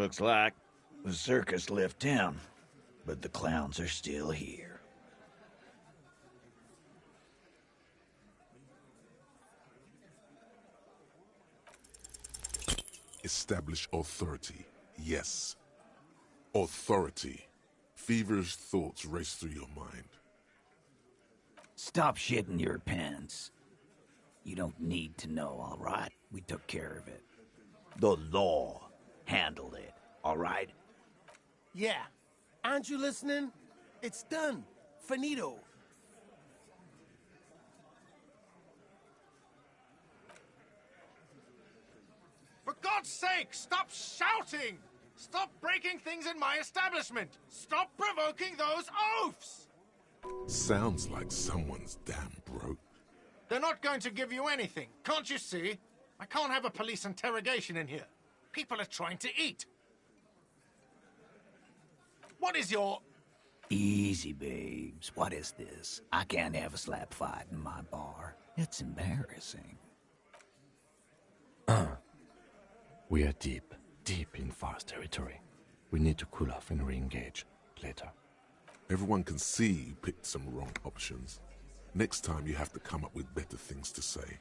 Looks like the circus left town, but the clowns are still here. Establish authority. Yes. Authority. Feverish thoughts race through your mind. Stop shitting your pants. You don't need to know, all right? We took care of it. The law handled it, all right? Yeah. Aren't you listening? It's done. Finito. For God's sake, stop shouting! Stop breaking things in my establishment! Stop provoking those oafs! Sounds like someone's damn broke. They're not going to give you anything, can't you see? I can't have a police interrogation in here. People are trying to eat. What is your... Easy, babes. What is this? I can't have a slap fight in my bar. It's embarrassing. We are deep in forest territory. We need to cool off and re-engage later. Everyone can see you picked some wrong options. Next time you have to come up with better things to say.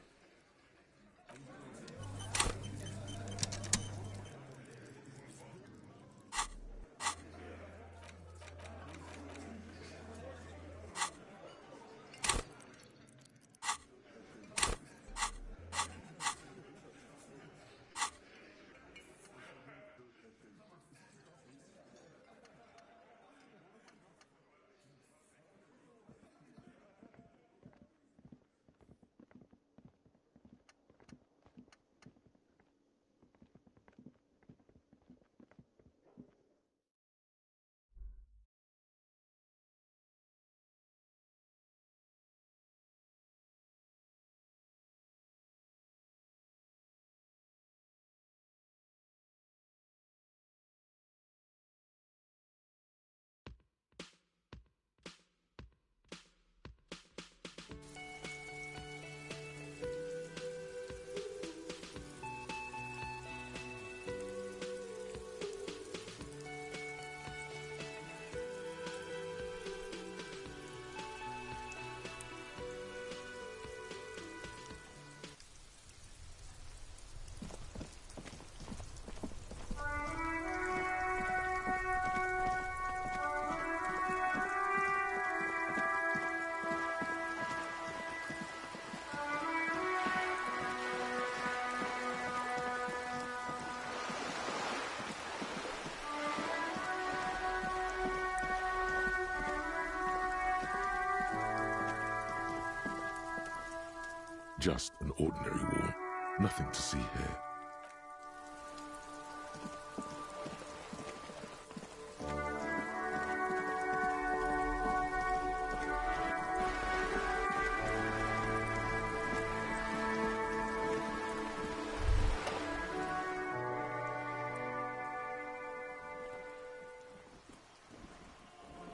Just an ordinary war. Nothing to see here.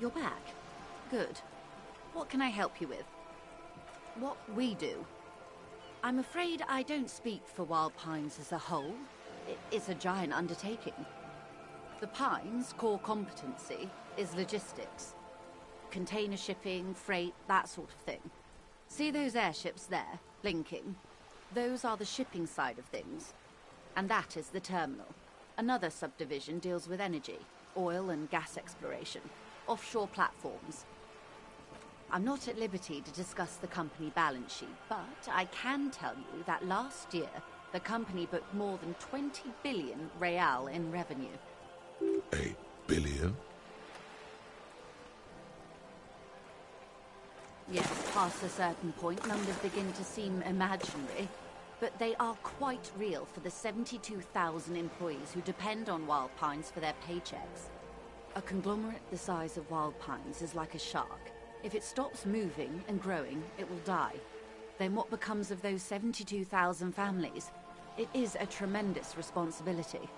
You're back. Good. What can I help you with? What we do? I'm afraid I don't speak for Wild Pines as a whole. It's a giant undertaking. The Pines' core competency is logistics. Container shipping, freight, that sort of thing. See those airships there, blinking? Those are the shipping side of things. And that is the terminal. Another subdivision deals with energy, oil and gas exploration, offshore platforms. I'm not at liberty to discuss the company balance sheet, but I can tell you that last year, the company booked more than 20 billion real in revenue. 8 billion? Yes, past a certain point, numbers begin to seem imaginary, but they are quite real for the 72,000 employees who depend on Wild Pines for their paychecks. A conglomerate the size of Wild Pines is like a shark. If it stops moving and growing, it will die. Then what becomes of those 72,000 families? It is a tremendous responsibility.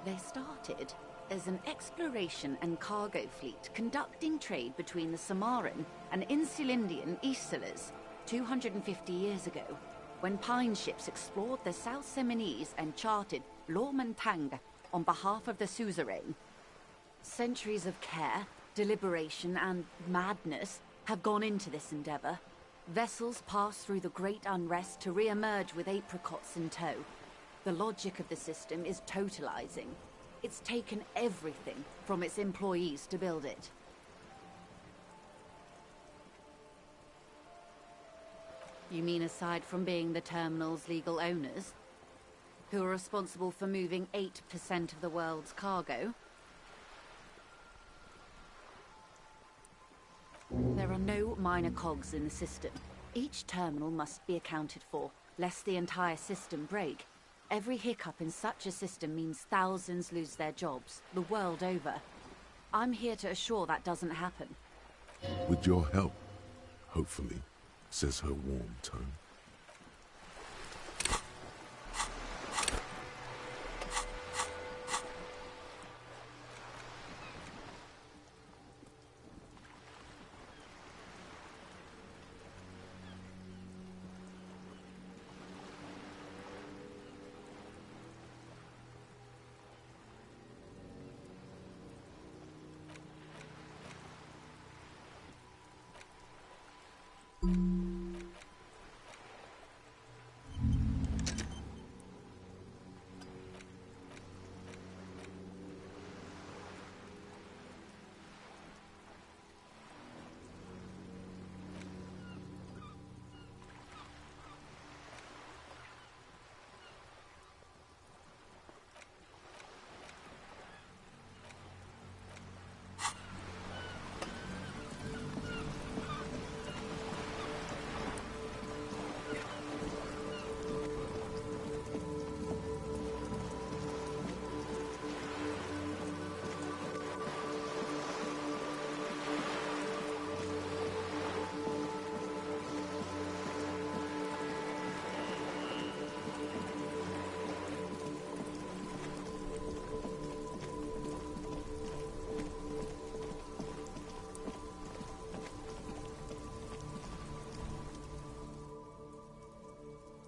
They started as an exploration and cargo fleet conducting trade between the Samaran and Insulindian Isolas 250 years ago, when pine ships explored the South Seminese and charted Lormentang on behalf of the suzerain. Centuries of care, deliberation, and madness have gone into this endeavor. Vessels pass through the great unrest to re-emerge with apricots in tow. The logic of the system is totalizing. It's taken everything from its employees to build it. You mean aside from being the terminal's legal owners, who are responsible for moving 8% of the world's cargo? There are no minor cogs in the system. Each terminal must be accounted for, lest the entire system break. Every hiccup in such a system means thousands lose their jobs, the world over. I'm here to assure that doesn't happen. With your help, hopefully, says her warm tone.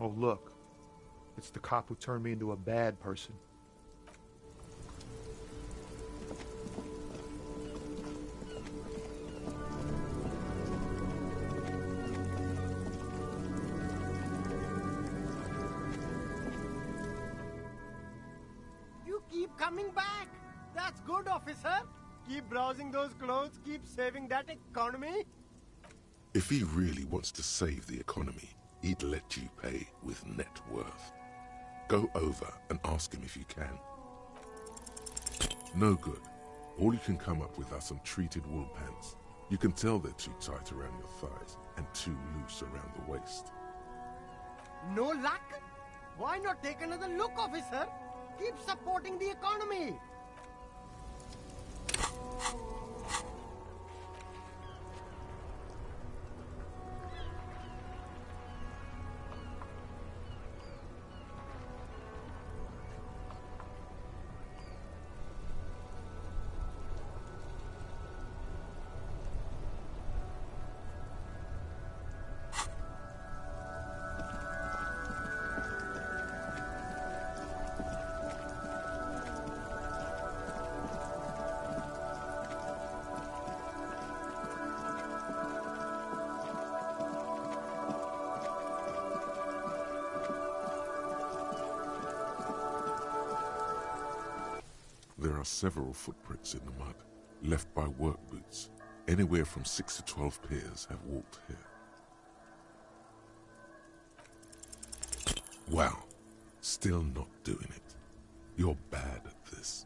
Oh, look. It's the cop who turned me into a bad person. You keep coming back. That's good, officer. Keep browsing those clothes, keep saving that economy. If he really wants to save the economy, he'd let you pay with net worth. Go over and ask him if you can. No good. All you can come up with are some treated wool pants. You can tell they're too tight around your thighs and too loose around the waist. No luck? Why not take another look, officer? Keep supporting the economy. There are several footprints in the mud, left by work boots. Anywhere from 6 to 12 pairs have walked here. Wow, still not doing it. You're bad at this.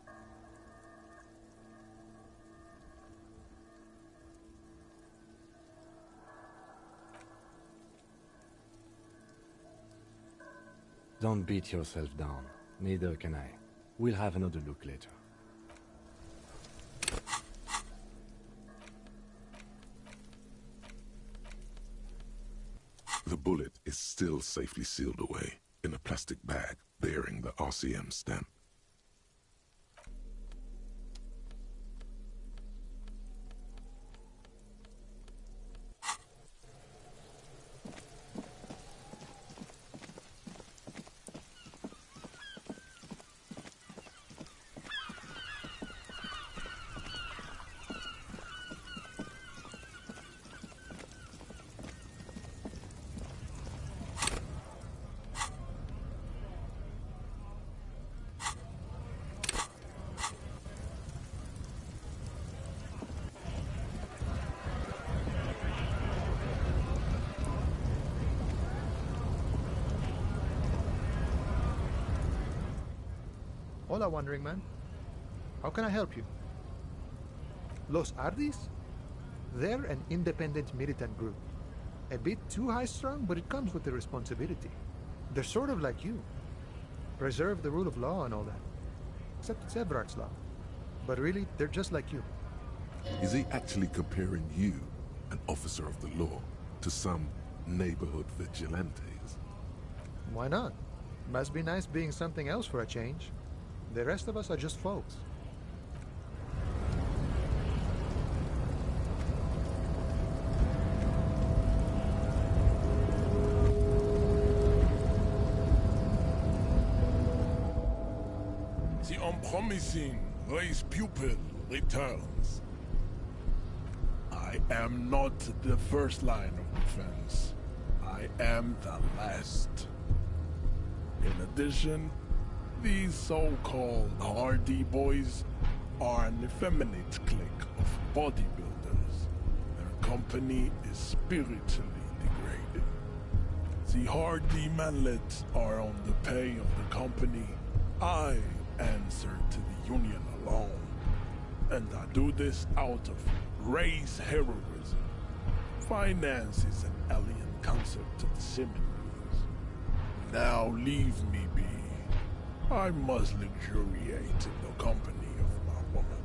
Don't beat yourself down. Neither can I. We'll have another look later. The bullet is still safely sealed away in a plastic bag bearing the RCM stamp. Hola, wandering man. How can I help you? Los Ardis? They're an independent militant group. A bit too high-strung, but it comes with the responsibility. They're sort of like you. Preserve the rule of law and all that. Except it's Everard's law. But really, they're just like you. Is he actually comparing you, an officer of the law, to some neighborhood vigilantes? Why not? Must be nice being something else for a change. The rest of us are just folks. The unpromising race pupil returns. I am not the first line of defense. I am the last. In addition, these so-called Hardy boys are an effeminate clique of bodybuilders. Their company is spiritually degraded. The Hardy manlets are on the pay of the company. I answer to the Union alone. And I do this out of race heroism. Finance is an alien concept to the Simmons. Now leave me be. I must luxuriate in the company of my woman.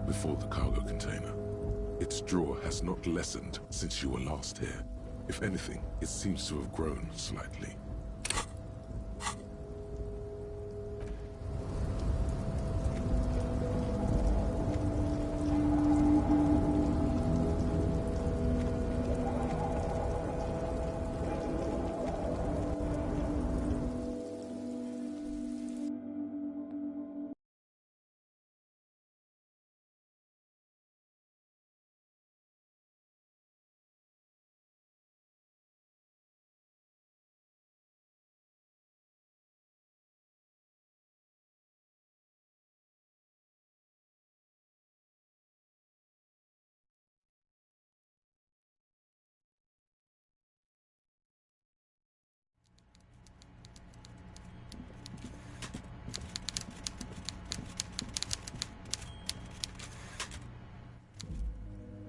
Before the cargo container. Its draw has not lessened since you were last here. If anything, it seems to have grown slightly.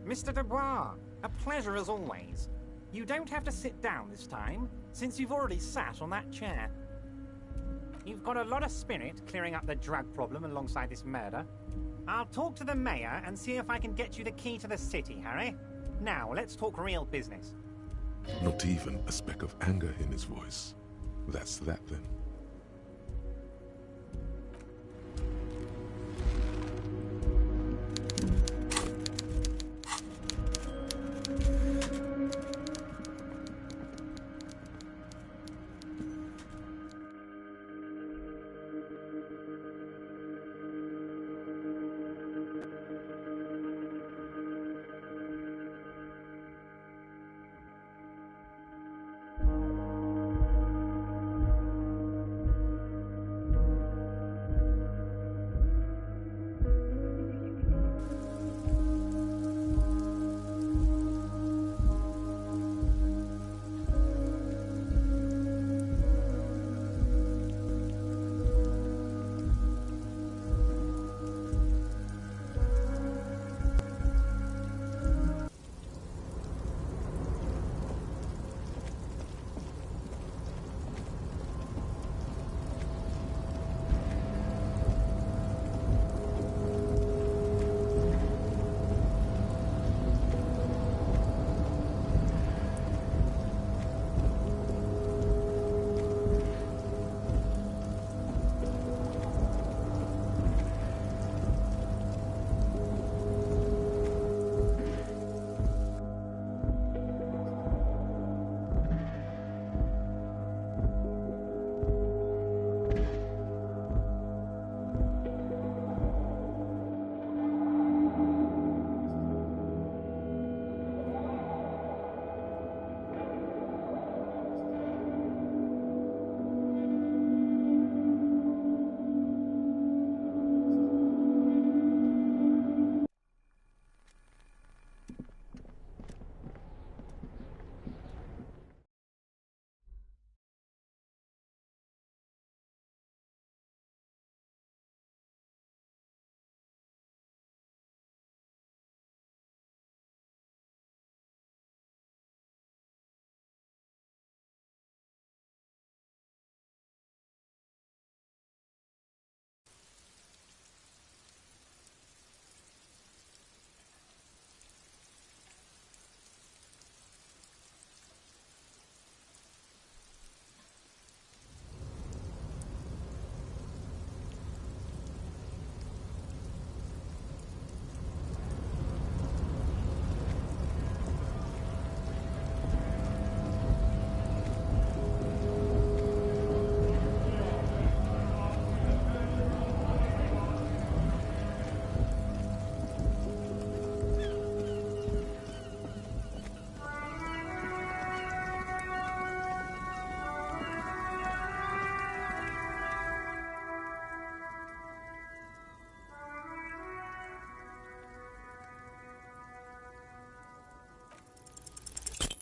Mr. Dubois, a pleasure as always. You don't have to sit down this time, since you've already sat on that chair. You've got a lot of spirit clearing up the drug problem alongside this murder. I'll talk to the mayor and see if I can get you the key to the city, Harry. Now, let's talk real business. Not even a speck of anger in his voice. That's that then.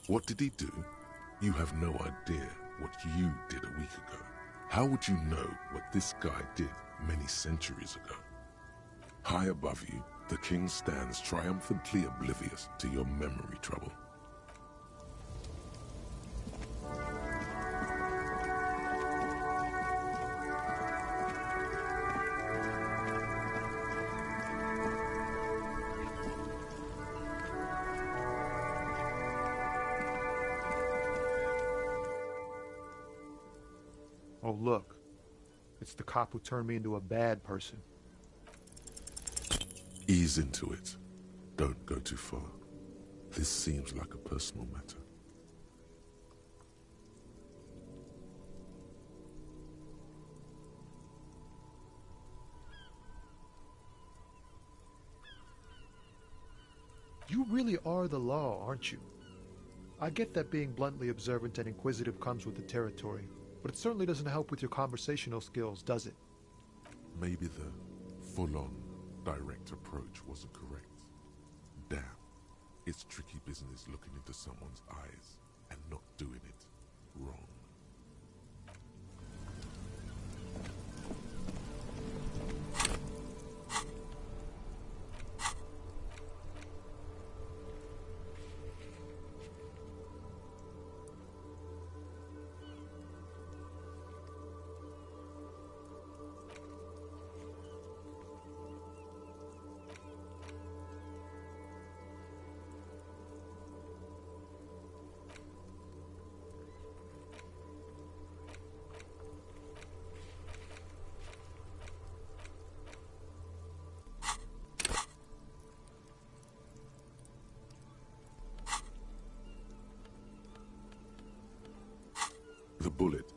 What did he do? You have no idea what you did a week ago. How would you know what this guy did many centuries ago? High above you, the king stands triumphantly oblivious to your memory trouble. Oh, look. It's the cop who turned me into a bad person. Ease into it. Don't go too far. This seems like a personal matter. You really are the law, aren't you? I get that being bluntly observant and inquisitive comes with the territory, but it certainly doesn't help with your conversational skills, does it? Maybe the full-on, direct approach wasn't correct. Damn, it's tricky business looking into someone's eyes and not doing it wrong.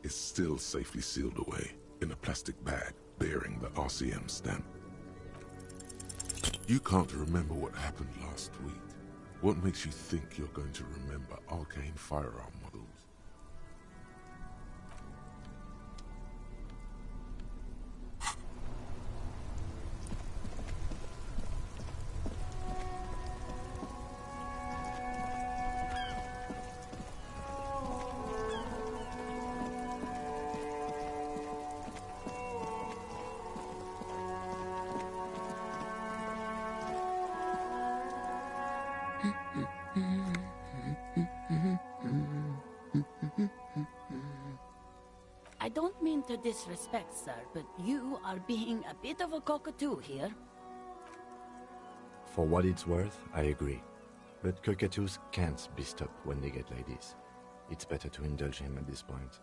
is still safely sealed away in a plastic bag bearing the RCM stamp. You can't remember what happened last week. What makes you think you're going to remember arcane firearm models? I don't mean to disrespect, sir, but you are being a bit of a cockatoo here. For what it's worth, I agree. But cockatoos can't be stopped when they get like this. It's better to indulge him at this point.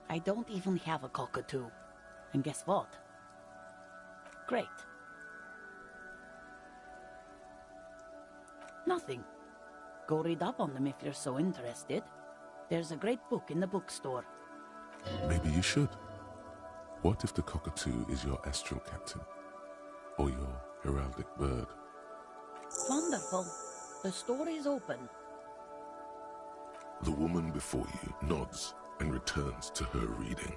I don't even have a cockatoo. And guess what? Great. Nothing. Go read up on them if you're so interested. There's a great book in the bookstore. Maybe you should. What if the cockatoo is your astral captain? Or your heraldic bird? Wonderful. The store is open. The woman before you nods and returns to her reading.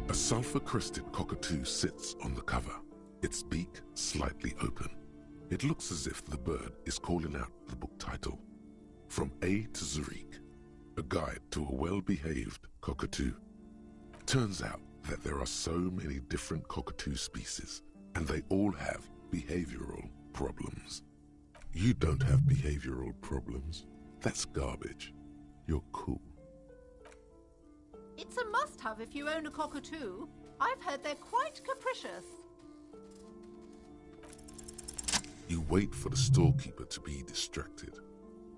A sulfur-crested cockatoo sits on the cover, its beak slightly open. It looks as if the bird is calling out the book title, From A to Zurich, a guide to a well-behaved cockatoo. Turns out that there are so many different cockatoo species, and they all have behavioral problems. You don't have behavioral problems. That's garbage. You're cool. It's a must-have if you own a cockatoo. I've heard they're quite capricious. You wait for the storekeeper to be distracted.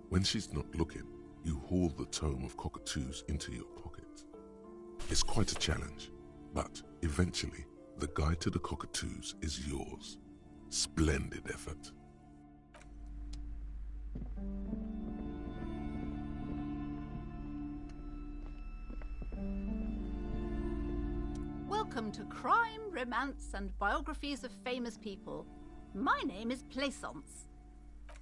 When she's not looking, you haul the tome of cockatoos into your pocket. It's quite a challenge, but eventually, the guide to the cockatoos is yours. Splendid effort. Welcome to Crime, Romance, and Biographies of Famous People. My name is Plaisance.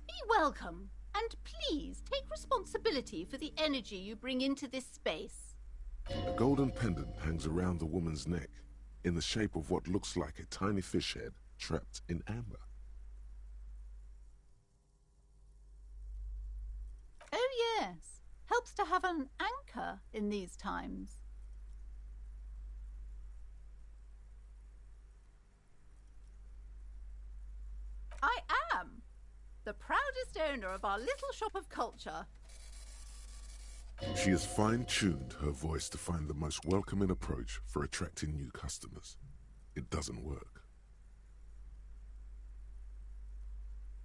Be welcome, and please take responsibility for the energy you bring into this space. A golden pendant hangs around the woman's neck, in the shape of what looks like a tiny fish head trapped in amber. Oh yes, helps to have an anchor in these times. I am the proudest owner of our little shop of culture. She has fine-tuned her voice to find the most welcoming approach for attracting new customers. It doesn't work.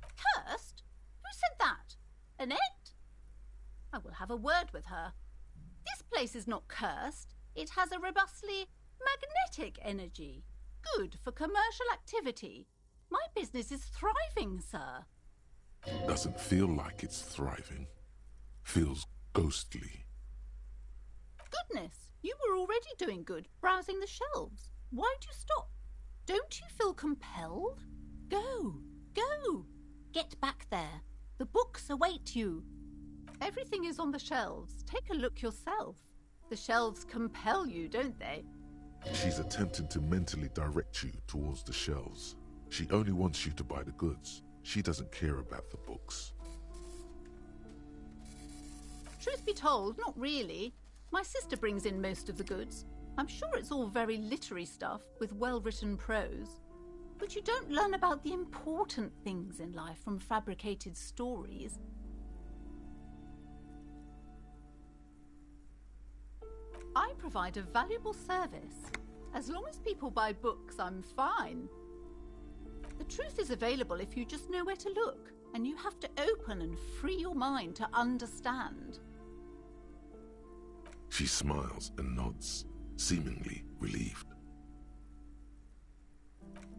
Cursed? Who said that? Annette? I will have a word with her. This place is not cursed. It has a robustly magnetic energy. Good for commercial activity. My business is thriving, sir. Doesn't feel like it's thriving. Feels ghostly. Goodness, you were already doing good, browsing the shelves. Why'd you stop? Don't you feel compelled? Go, go. Get back there. The books await you. Everything is on the shelves. Take a look yourself. The shelves compel you, don't they? She's attempting to mentally direct you towards the shelves. She only wants you to buy the goods. She doesn't care about the books. Truth be told, not really. My sister brings in most of the goods. I'm sure it's all very literary stuff with well-written prose. But you don't learn about the important things in life from fabricated stories. I provide a valuable service. As long as people buy books, I'm fine. The truth is available if you just know where to look, and you have to open and free your mind to understand. She smiles and nods, seemingly relieved.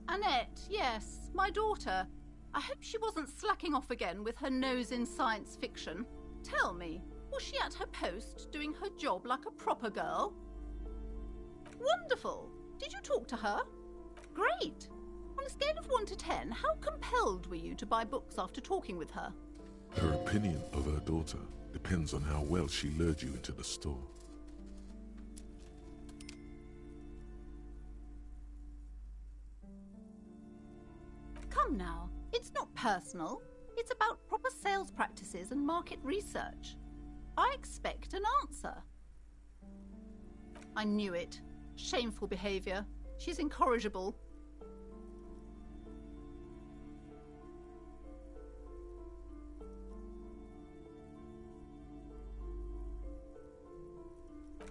Annette, yes, my daughter. I hope she wasn't slacking off again with her nose in science fiction. Tell me, was she at her post, doing her job like a proper girl? Wonderful! Did you talk to her? Great! On a scale of 1 to 10, how compelled were you to buy books after talking with her? Her opinion of her daughter depends on how well she lured you into the store. Come now, it's not personal. It's about proper sales practices and market research. I expect an answer. I knew it. Shameful behaviour. She's incorrigible.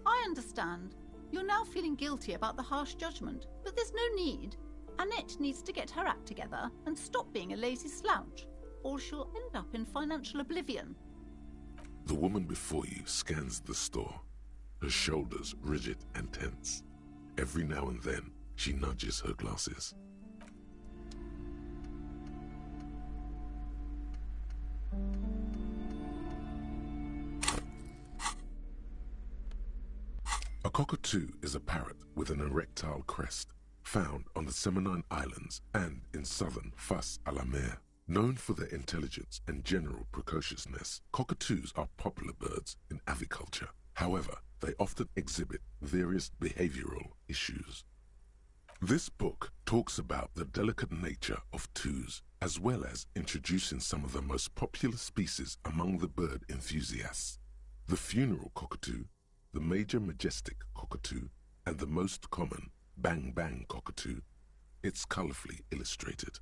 I understand. You're now feeling guilty about the harsh judgment, but there's no need. Annette needs to get her act together and stop being a lazy slouch, or she'll end up in financial oblivion. The woman before you scans the store, her shoulders rigid and tense. Every now and then, she nudges her glasses. A cockatoo is a parrot with an erectile crest, found on the Seminine Islands and in southern Fas-a-la-Mer. Known for their intelligence and general precociousness, cockatoos are popular birds in aviculture. However, they often exhibit various behavioral issues. This book talks about the delicate nature of toos, as well as introducing some of the most popular species among the bird enthusiasts. The funeral cockatoo, the major majestic cockatoo, and the most common bang-bang cockatoo. It's colorfully illustrated.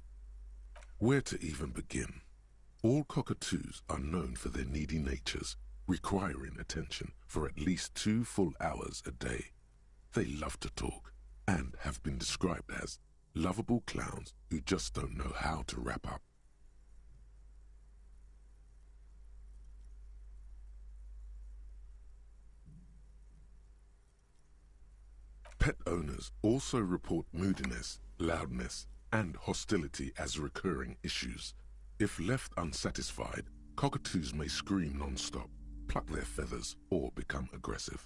Where to even begin? All cockatoos are known for their needy natures, requiring attention for at least 2 full hours a day. They love to talk and have been described as lovable clowns who just don't know how to wrap up. Pet owners also report moodiness, loudness, and hostility as recurring issues. If left unsatisfied, cockatoos may scream non-stop, pluck their feathers, or become aggressive.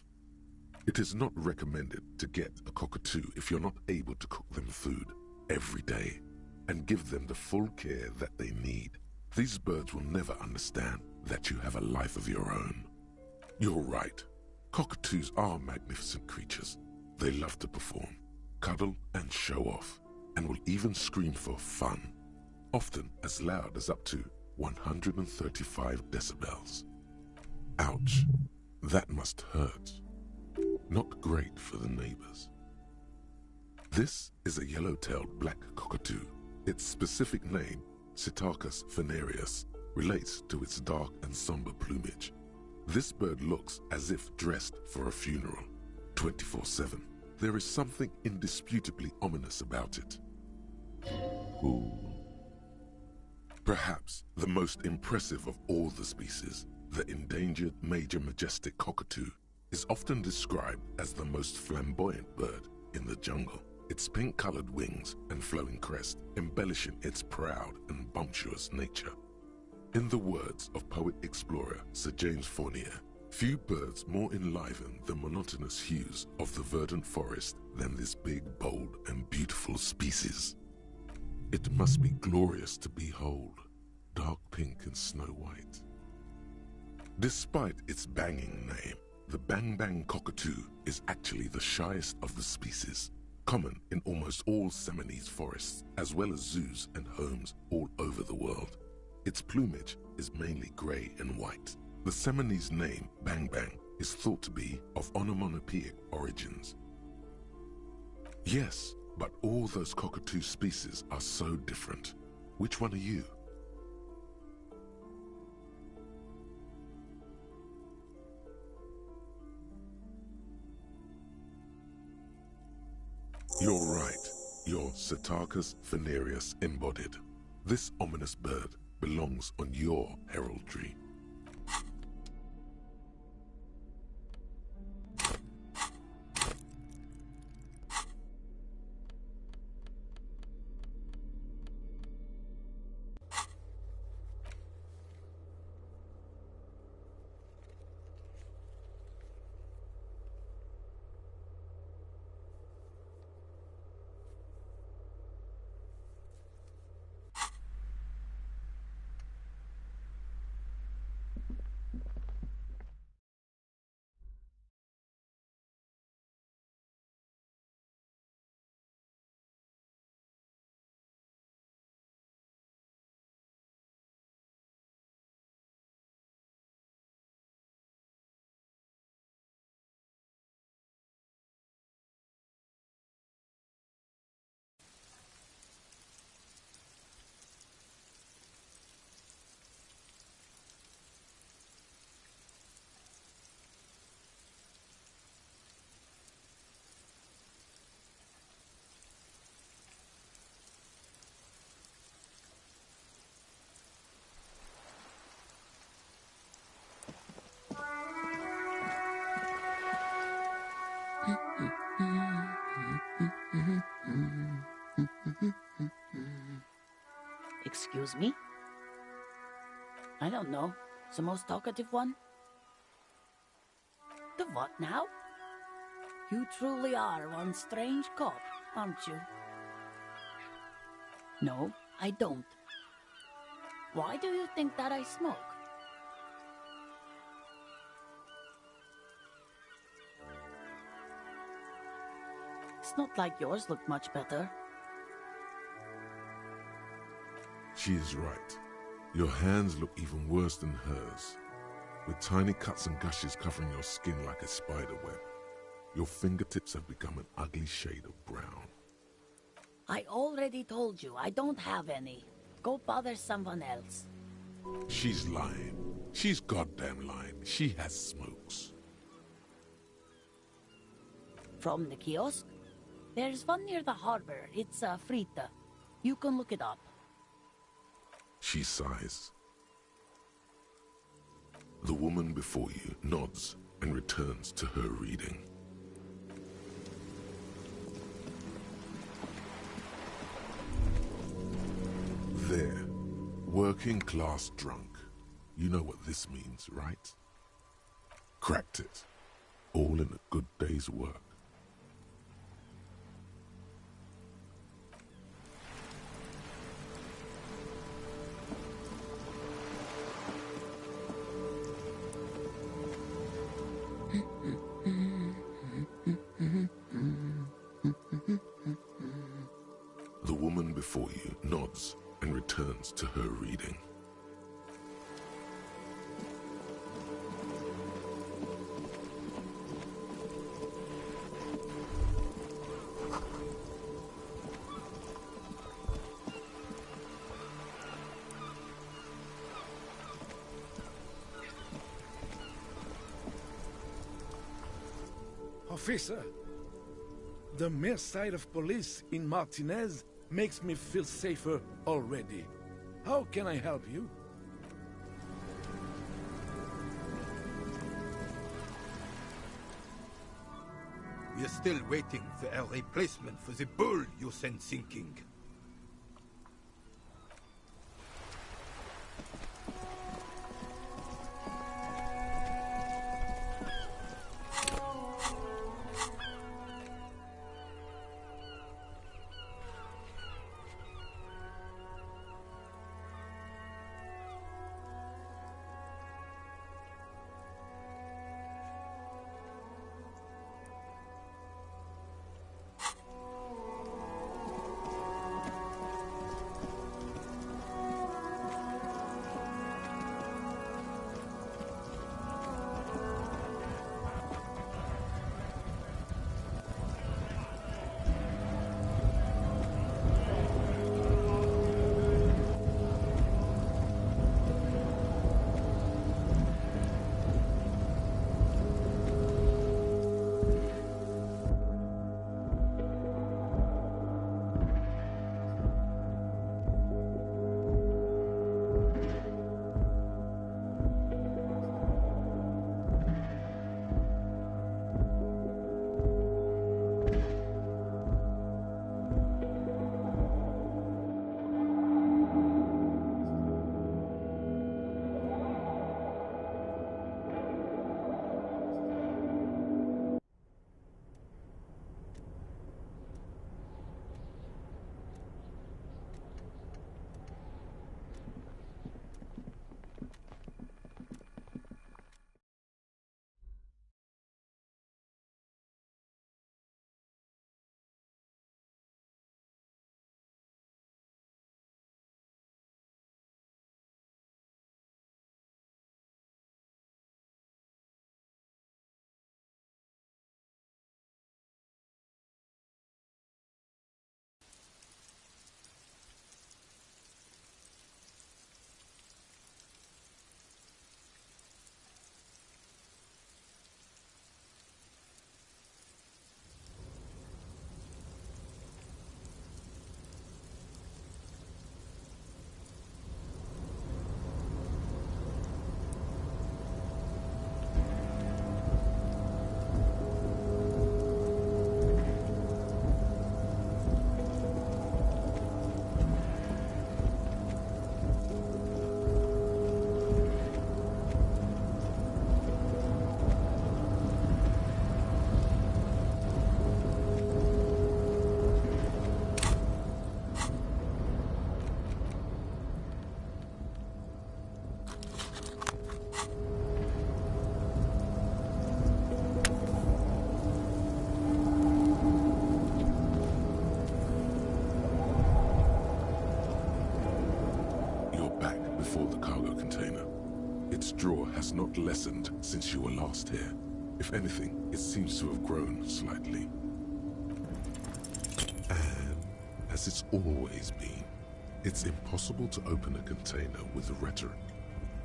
It is not recommended to get a cockatoo if you're not able to cook them food every day and give them the full care that they need. These birds will never understand that you have a life of your own. You're right. Cockatoos are magnificent creatures. They love to perform, cuddle, and show off, and will even scream for fun, often as loud as up to 135 decibels. Ouch, that must hurt. Not great for the neighbors. This is a yellow-tailed black cockatoo. Its specific name, Psittacus venereus, relates to its dark and somber plumage. This bird looks as if dressed for a funeral, 24/7. There is something indisputably ominous about it. Ooh. Perhaps the most impressive of all the species, the endangered major majestic cockatoo, is often described as the most flamboyant bird in the jungle. Its pink-colored wings and flowing crest embellishing its proud and bumptious nature. In the words of poet-explorer Sir James Fournier, few birds more enliven the monotonous hues of the verdant forest than this big, bold, and beautiful species. It must be glorious to behold, dark pink and snow white. Despite its banging name, The Bang Bang cockatoo is actually the shyest of the species, common in almost all Seminese forests, as well as zoos and homes all over the world. Its plumage is mainly grey and white. The Seminese name Bang Bang is thought to be of onomatopoeic origins. Yes, but all those cockatoo species are so different. Which one are you? You're right. You're Psittacus venereus embodied. This ominous bird belongs on your heraldry. Excuse me? I don't know. The most talkative one? The what now? You truly are one strange cop, aren't you? No, I don't. Why do you think that I smoke? It's not like yours look much better. She is right. Your hands look even worse than hers, with tiny cuts and gushes covering your skin like a spider web. Your fingertips have become an ugly shade of brown. I already told you, I don't have any. Go bother someone else. She's lying. She's goddamn lying. She has smokes. From the kiosk? There's one near the harbor. It's Frita. You can look it up. She sighs. The woman before you nods and returns to her reading. There, working class drunk. You know what this means, right? Cracked it. All in a good day's work. The woman before you nods and returns to her reading. Officer, the mere sight of police in Martinaise makes me feel safer already. How can I help you? We are still waiting for a replacement for the bull you sent sinking. before the cargo container. Its draw has not lessened since you were last here. If anything, it seems to have grown slightly. And, as it's always been, it's impossible to open a container with rhetoric.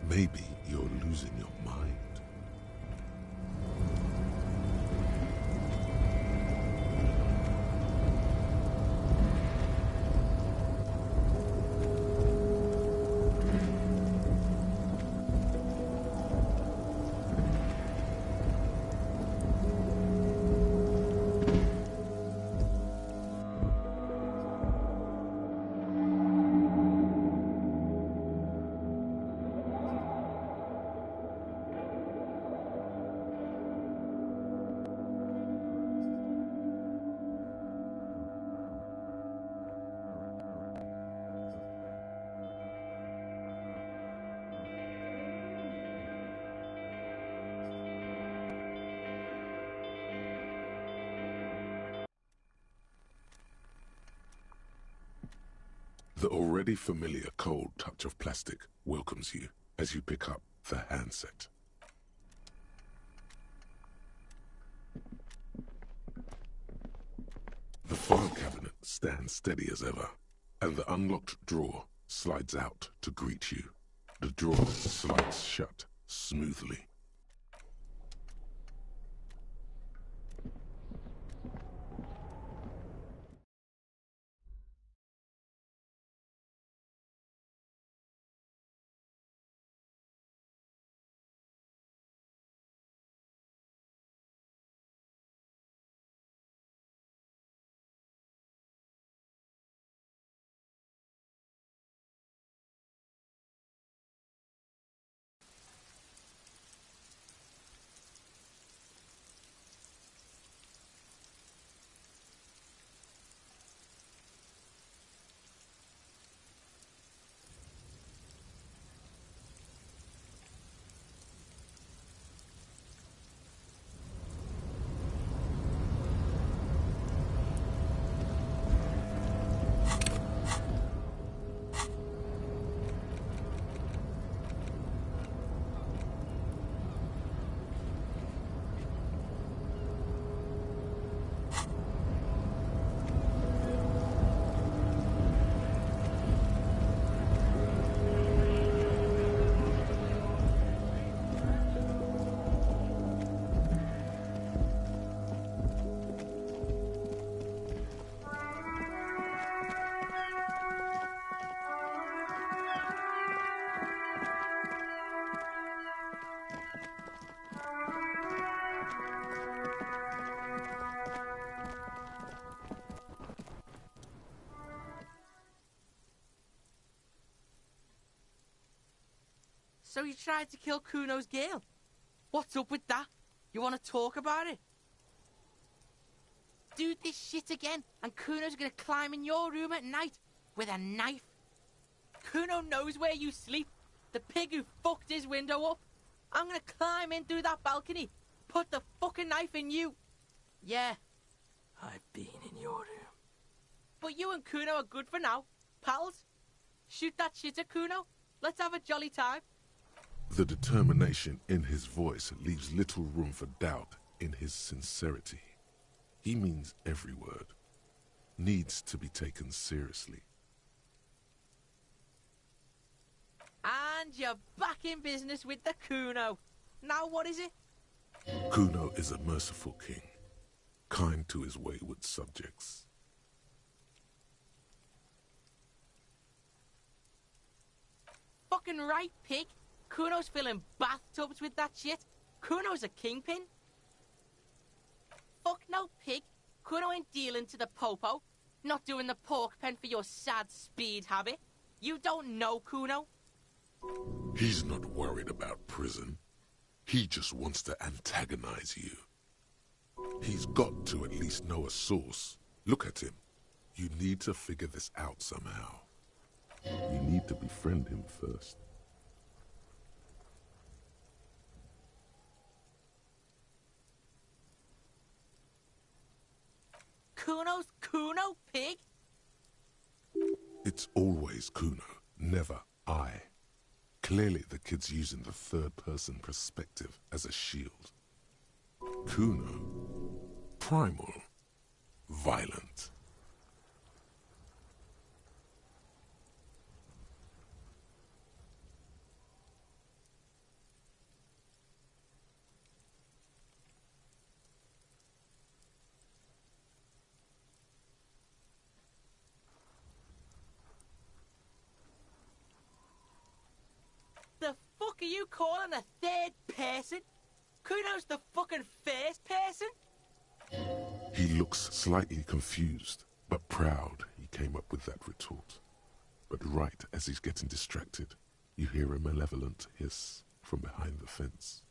Maybe you're losing your mind. The already familiar cold touch of plastic welcomes you as you pick up the handset. The file cabinet stands steady as ever, and the unlocked drawer slides out to greet you. The drawer slides shut smoothly. So you tried to kill Kuno's girl? What's up with that? You want to talk about it? Do this shit again, and Kuno's gonna climb in your room at night with a knife. Kuno knows where you sleep. The pig who fucked his window up. I'm gonna climb in through that balcony, put the fucking knife in you. Yeah, I've been in your room. But you and Kuno are good for now, pals. Shoot that shit at Kuno. Let's have a jolly time. The determination in his voice leaves little room for doubt in his sincerity. He means every word. Needs to be taken seriously. And you're back in business with the Kuno. Now what is it? Kuno is a merciful king, kind to his wayward subjects. Fucking right, pig. Kuno's filling bathtubs with that shit. Kuno's a kingpin. Fuck no, pig. Kuno ain't dealing to the popo. Not doing the pork pen for your sad speed habit. You don't know Kuno. He's not worried about prison. He just wants to antagonize you. He's got to at least know a source. Look at him. You need to figure this out somehow. You need to befriend him first. Kuno's Kuno, pig? It's always Kuno, never I. Clearly the kid's using the third-person perspective as a shield. Kuno. Primal. Violent. The fuck are you calling a third person? Kuno's the fucking first person? He looks slightly confused, but proud he came up with that retort. But right as he's getting distracted, you hear a malevolent hiss from behind the fence.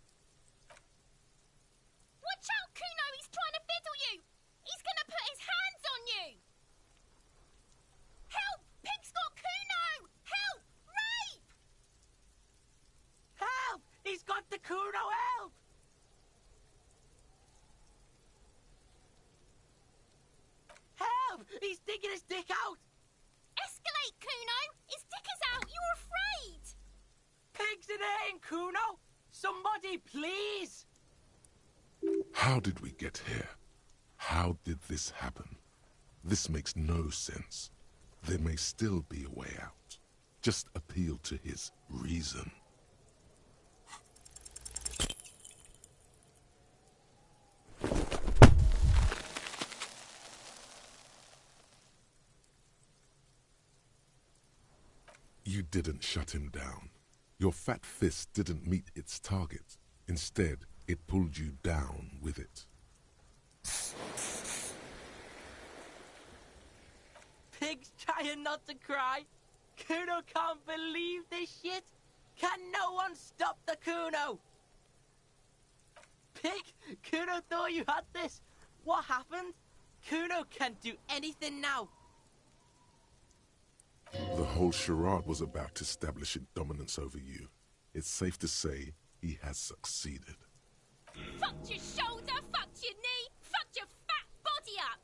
Watch out, Kuno! He's trying to fiddle you! He's gonna put his hands on you! Help! Pig's got Kuno! Help! Rape! Help! He's got the Kuno, help! Help! He's digging his dick out! Escalate, Kuno! His dick is out! You're afraid! Pig's in here, Kuno! Somebody, please! How did we get here? How did this happen? This makes no sense. There may still be a way out. Just appeal to his reason. You didn't shut him down. Your fat fist didn't meet its target. Instead, it pulled you down with it. Pig's trying not to cry. Kuno can't believe this shit. Can no one stop the Kuno? Pig, Kuno thought you had this. What happened? Kuno can't do anything now. The whole charade was about establishing dominance over you. It's safe to say he has succeeded. Fucked your shoulder, fucked your knee, fucked your fat body up!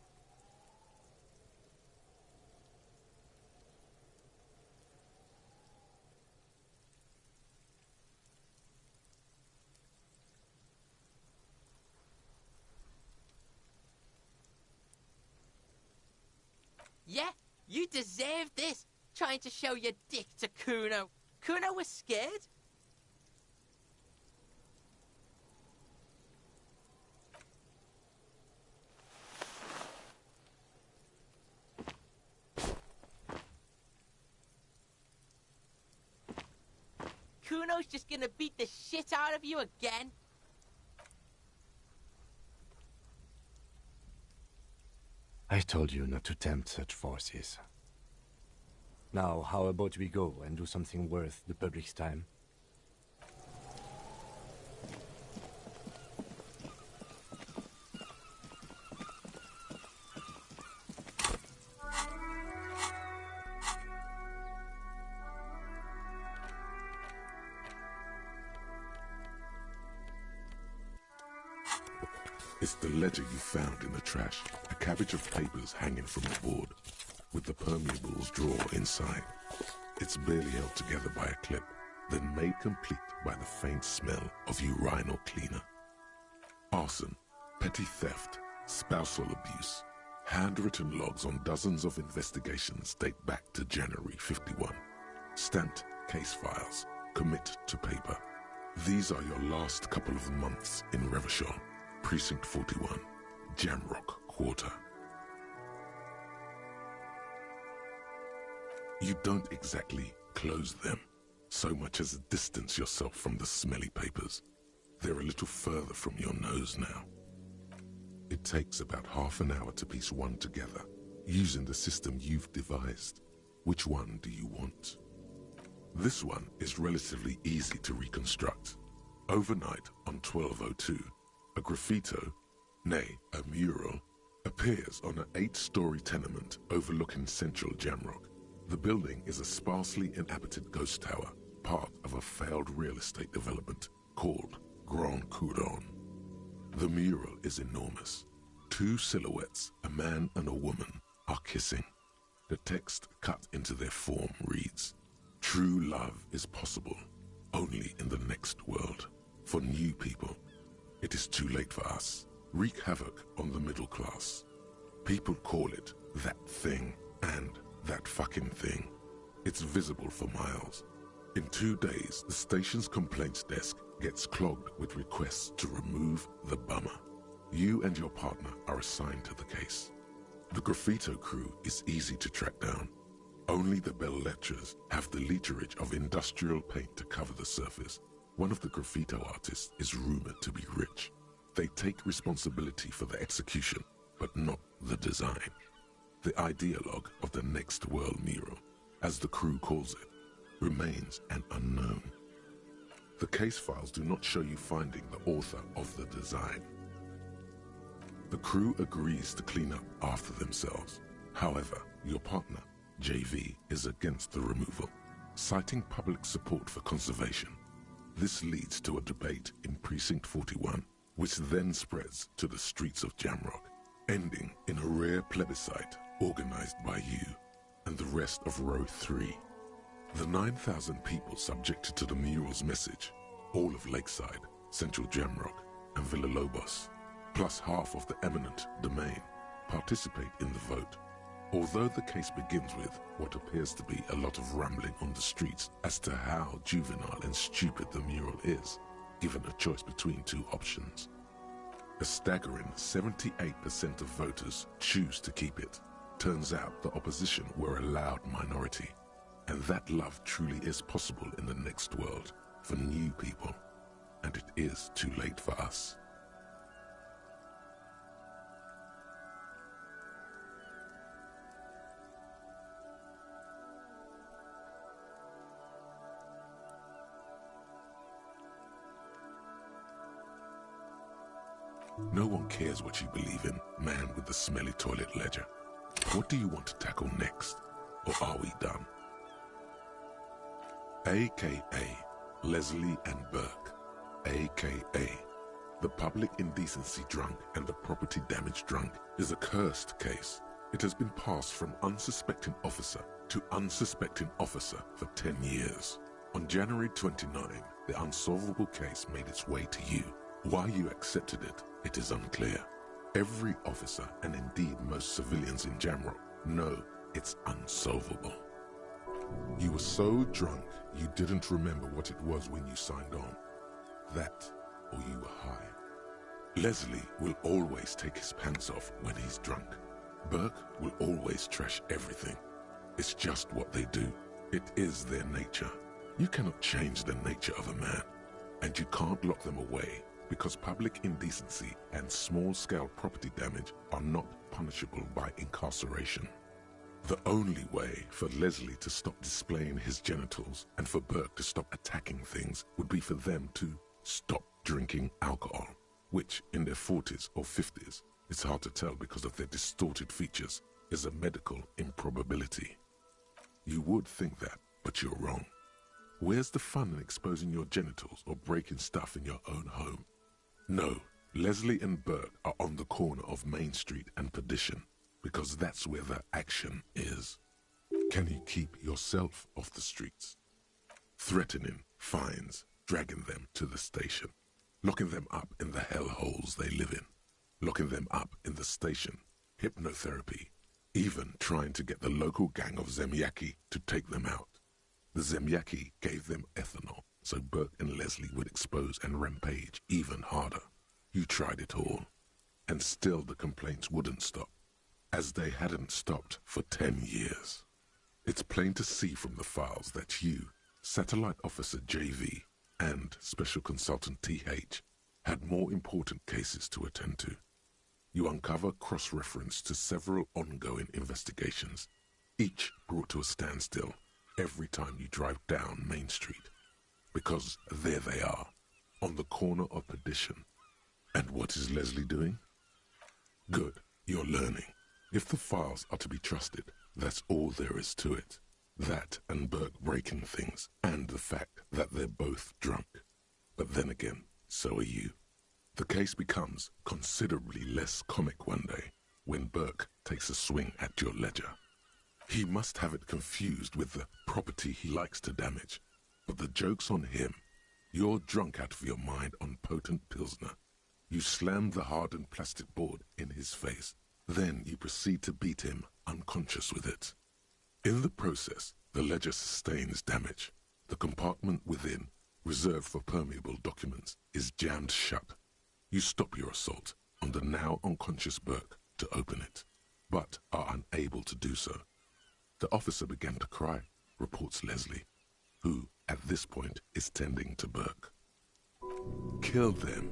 Yeah, you deserve this. Trying to show your dick to Kuno. Kuno was scared. Kuno's just gonna beat the shit out of you again. I told you not to tempt such forces. Now, how about we go and do something worth the public's time? It's the ledger you found in the trash. A cabbage of papers hanging from the board, with the permeables drawer inside. It's barely held together by a clip, then made complete by the faint smell of urinal cleaner. Arson, petty theft, spousal abuse. Handwritten logs on dozens of investigations date back to January 51. Stamped case files, commit to paper. These are your last couple of months in Revachol. Precinct 41, Jamrock Quarter. You don't exactly close them, so much as distance yourself from the smelly papers. They're a little further from your nose now. It takes about half an hour to piece one together, using the system you've devised. Which one do you want? This one is relatively easy to reconstruct. Overnight on 1202, a graffito, nay, a mural, appears on an 8-story tenement overlooking central Jamrock. The building is a sparsely inhabited ghost tower, part of a failed real estate development called Grand Couronne. The mural is enormous. 2 silhouettes, a man and a woman, are kissing. The text cut into their form reads, "True love is possible. only in the next world. For new people, it is too late for us. Wreak havoc on the middle class. People call it that thing and that fucking thing. It's visible for miles. In 2 days, the station's complaints desk gets clogged with requests to remove the bummer. You and your partner are assigned to the case. The graffito crew is easy to track down. Only the bell lecturers have the literage of industrial paint to cover the surface. One of the graffito artists is rumored to be rich. They take responsibility for the execution, but not the design. The ideologue of the next world mural, as the crew calls it, remains an unknown. The case files do not show you finding the author of the design. The crew agrees to clean up after themselves. However, your partner, JV, is against the removal, citing public support for conservation. This leads to a debate in Precinct 41, which then spreads to the streets of Jamrock, ending in a rare plebiscite organized by you and the rest of Row 3. The 9,000 people subjected to the mural's message, all of Lakeside, Central Jamrock, and Villalobos, plus half of the eminent domain, participate in the vote. Although the case begins with what appears to be a lot of rambling on the streets as to how juvenile and stupid the mural is, given a choice between 2 options. A staggering 78% of voters choose to keep it. Turns out the opposition were a loud minority, and that love truly is possible in the next world for new people, and it is too late for us. No one cares what you believe in, man with the smelly toilet ledger. What do you want to tackle next? Or are we done? AKA Leslie and Burke, AKA the public indecency drunk and the property damage drunk, is a cursed case. It has been passed from unsuspecting officer to unsuspecting officer for 10 years. On January 29, the unsolvable case made its way to you. Why you accepted it, it is unclear. Every officer, and indeed most civilians in Jamrock, know it's unsolvable. You were so drunk you didn't remember what it was when you signed on. That, or you were high. Leslie will always take his pants off when he's drunk. Burke will always trash everything. It's just what they do. It is their nature. You cannot change the nature of a man, and you can't lock them away, because public indecency and small-scale property damage are not punishable by incarceration. The only way for Leslie to stop displaying his genitals and for Burke to stop attacking things would be for them to stop drinking alcohol, which in their 40s or 50s, it's hard to tell because of their distorted features, is a medical improbability. You would think that, but you're wrong. Where's the fun in exposing your genitals or breaking stuff in your own home? No, Leslie and Burke are on the corner of Main Street and Perdition, because that's where the action is. Can you keep yourself off the streets? Threatening fines, dragging them to the station, locking them up in the hellholes they live in, locking them up in the station, hypnotherapy, even trying to get the local gang of Zemyaki to take them out. The Zemyaki gave them ethanol, so Burke and Leslie would expose and rampage even harder. You tried it all, and still the complaints wouldn't stop, as they hadn't stopped for 10 years. It's plain to see from the files that you, Satellite Officer JV, and Special Consultant TH had more important cases to attend to. You uncover cross-reference to several ongoing investigations, each brought to a standstill every time you drive down Main Street. Because there they are, on the corner of Perdition. And what is Leslie doing? Good, you're learning. If the files are to be trusted, that's all there is to it. That and Burke breaking things, and the fact that they're both drunk. But then again, so are you. The case becomes considerably less comic one day when Burke takes a swing at your ledger. He must have it confused with the property he likes to damage. But the joke's on him. You're drunk out of your mind on potent Pilsner. You slam the hardened plastic board in his face. Then you proceed to beat him unconscious with it. In the process, the ledger sustains damage. The compartment within, reserved for permeable documents, is jammed shut. You stop your assault on the now unconscious Burke to open it, but are unable to do so. The officer began to cry, reports Leslie, who, at this point, is tending to Burke. Kill them.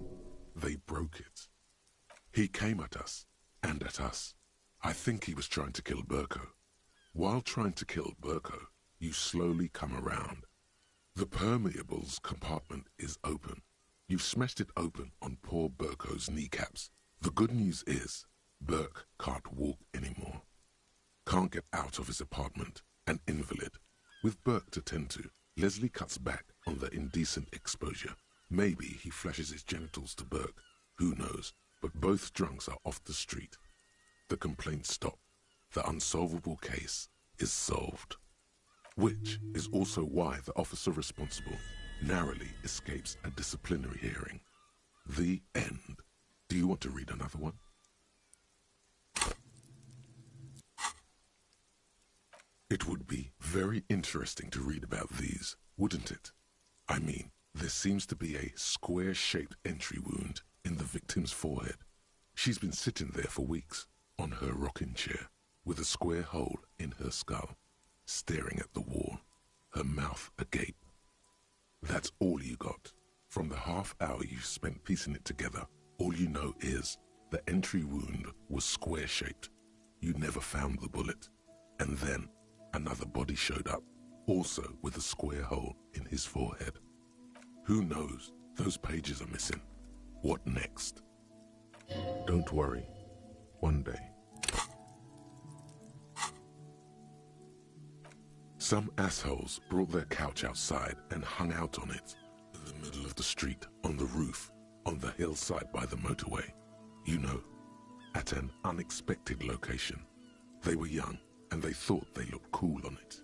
They broke it. He came at us, and at us. I think he was trying to kill Burko. While trying to kill Burko, you slowly come around. The permeables compartment is open. You've smashed it open on poor Burko's kneecaps. The good news is, Burke can't walk anymore. Can't get out of his apartment, an invalid. With Burke to tend to, Leslie cuts back on the indecent exposure. Maybe he flashes his genitals to Burke, who knows, but both drunks are off the street. The complaints stop. The unsolvable case is solved. Which is also why the officer responsible narrowly escapes a disciplinary hearing. The end. Do you want to read another one? It would be very interesting to read about these, wouldn't it? I mean, there seems to be a square-shaped entry wound in the victim's forehead. She's been sitting there for weeks, on her rocking chair, with a square hole in her skull, staring at the wall, her mouth agape. That's all you got. From the half hour you've spent piecing it together, all you know is the entry wound was square-shaped. You never found the bullet. And then another body showed up, also with a square hole in his forehead. Who knows? Those pages are missing. What next? Don't worry. One day. Some assholes brought their couch outside and hung out on it, in the middle of the street, on the roof, on the hillside by the motorway. You know, at an unexpected location. They were young, and they thought they looked cool on it.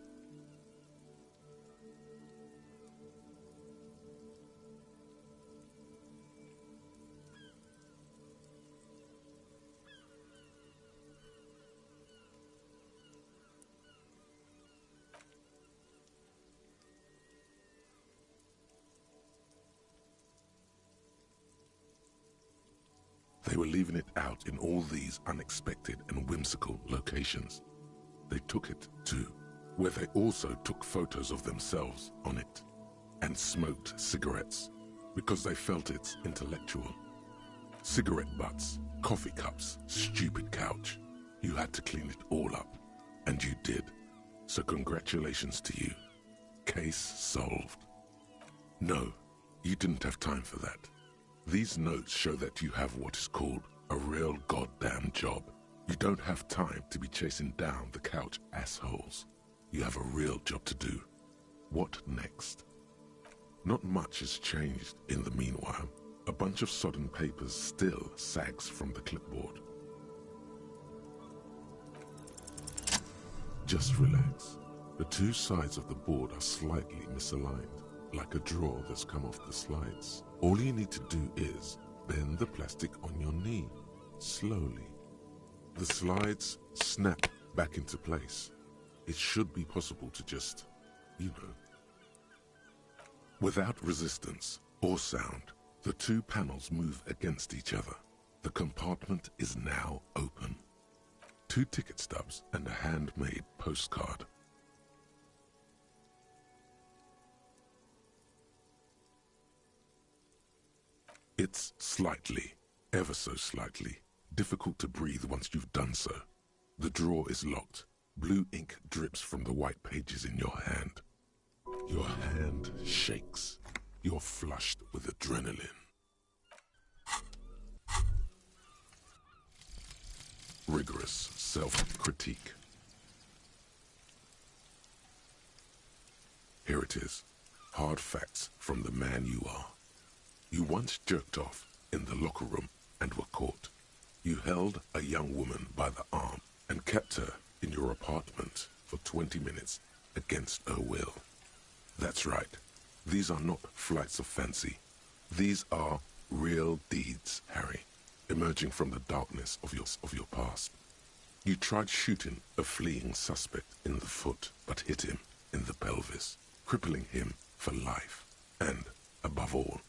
They were leaving it out in all these unexpected and whimsical locations. They took it, too, where they also took photos of themselves on it, and smoked cigarettes, because they felt it's intellectual. Cigarette butts, coffee cups, stupid couch. You had to clean it all up, and you did. So congratulations to you. Case solved. No, you didn't have time for that. These notes show that you have what is called a real goddamn job. You don't have time to be chasing down the couch assholes. You have a real job to do. What next? Not much has changed in the meanwhile. A bunch of sodden papers still sags from the clipboard. Just relax. The two sides of the board are slightly misaligned, like a drawer that's come off the slides. All you need to do is bend the plastic on your knee, slowly. The slides snap back into place. It should be possible to just, you know. Without resistance or sound, the two panels move against each other. The compartment is now open. 2 ticket stubs and a handmade postcard. It's slightly, ever so slightly, difficult to breathe once you've done so. The drawer is locked. Blue ink drips from the white pages in your hand. Your hand shakes. You're flushed with adrenaline. Rigorous self-critique. Here it is. Hard facts from the man you are. You once jerked off in the locker room and were caught. You held a young woman by the arm and kept her in your apartment for 20 minutes against her will. That's right. These are not flights of fancy. These are real deeds, Harry, emerging from the darkness of your past. You tried shooting a fleeing suspect in the foot, but hit him in the pelvis, crippling him for life. And, above all,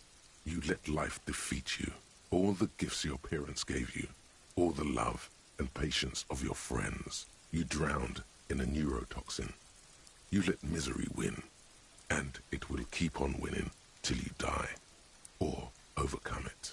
you let life defeat you. All the gifts your parents gave you, all the love and patience of your friends, you drowned in a neurotoxin. You let misery win, and it will keep on winning till you die, or overcome it.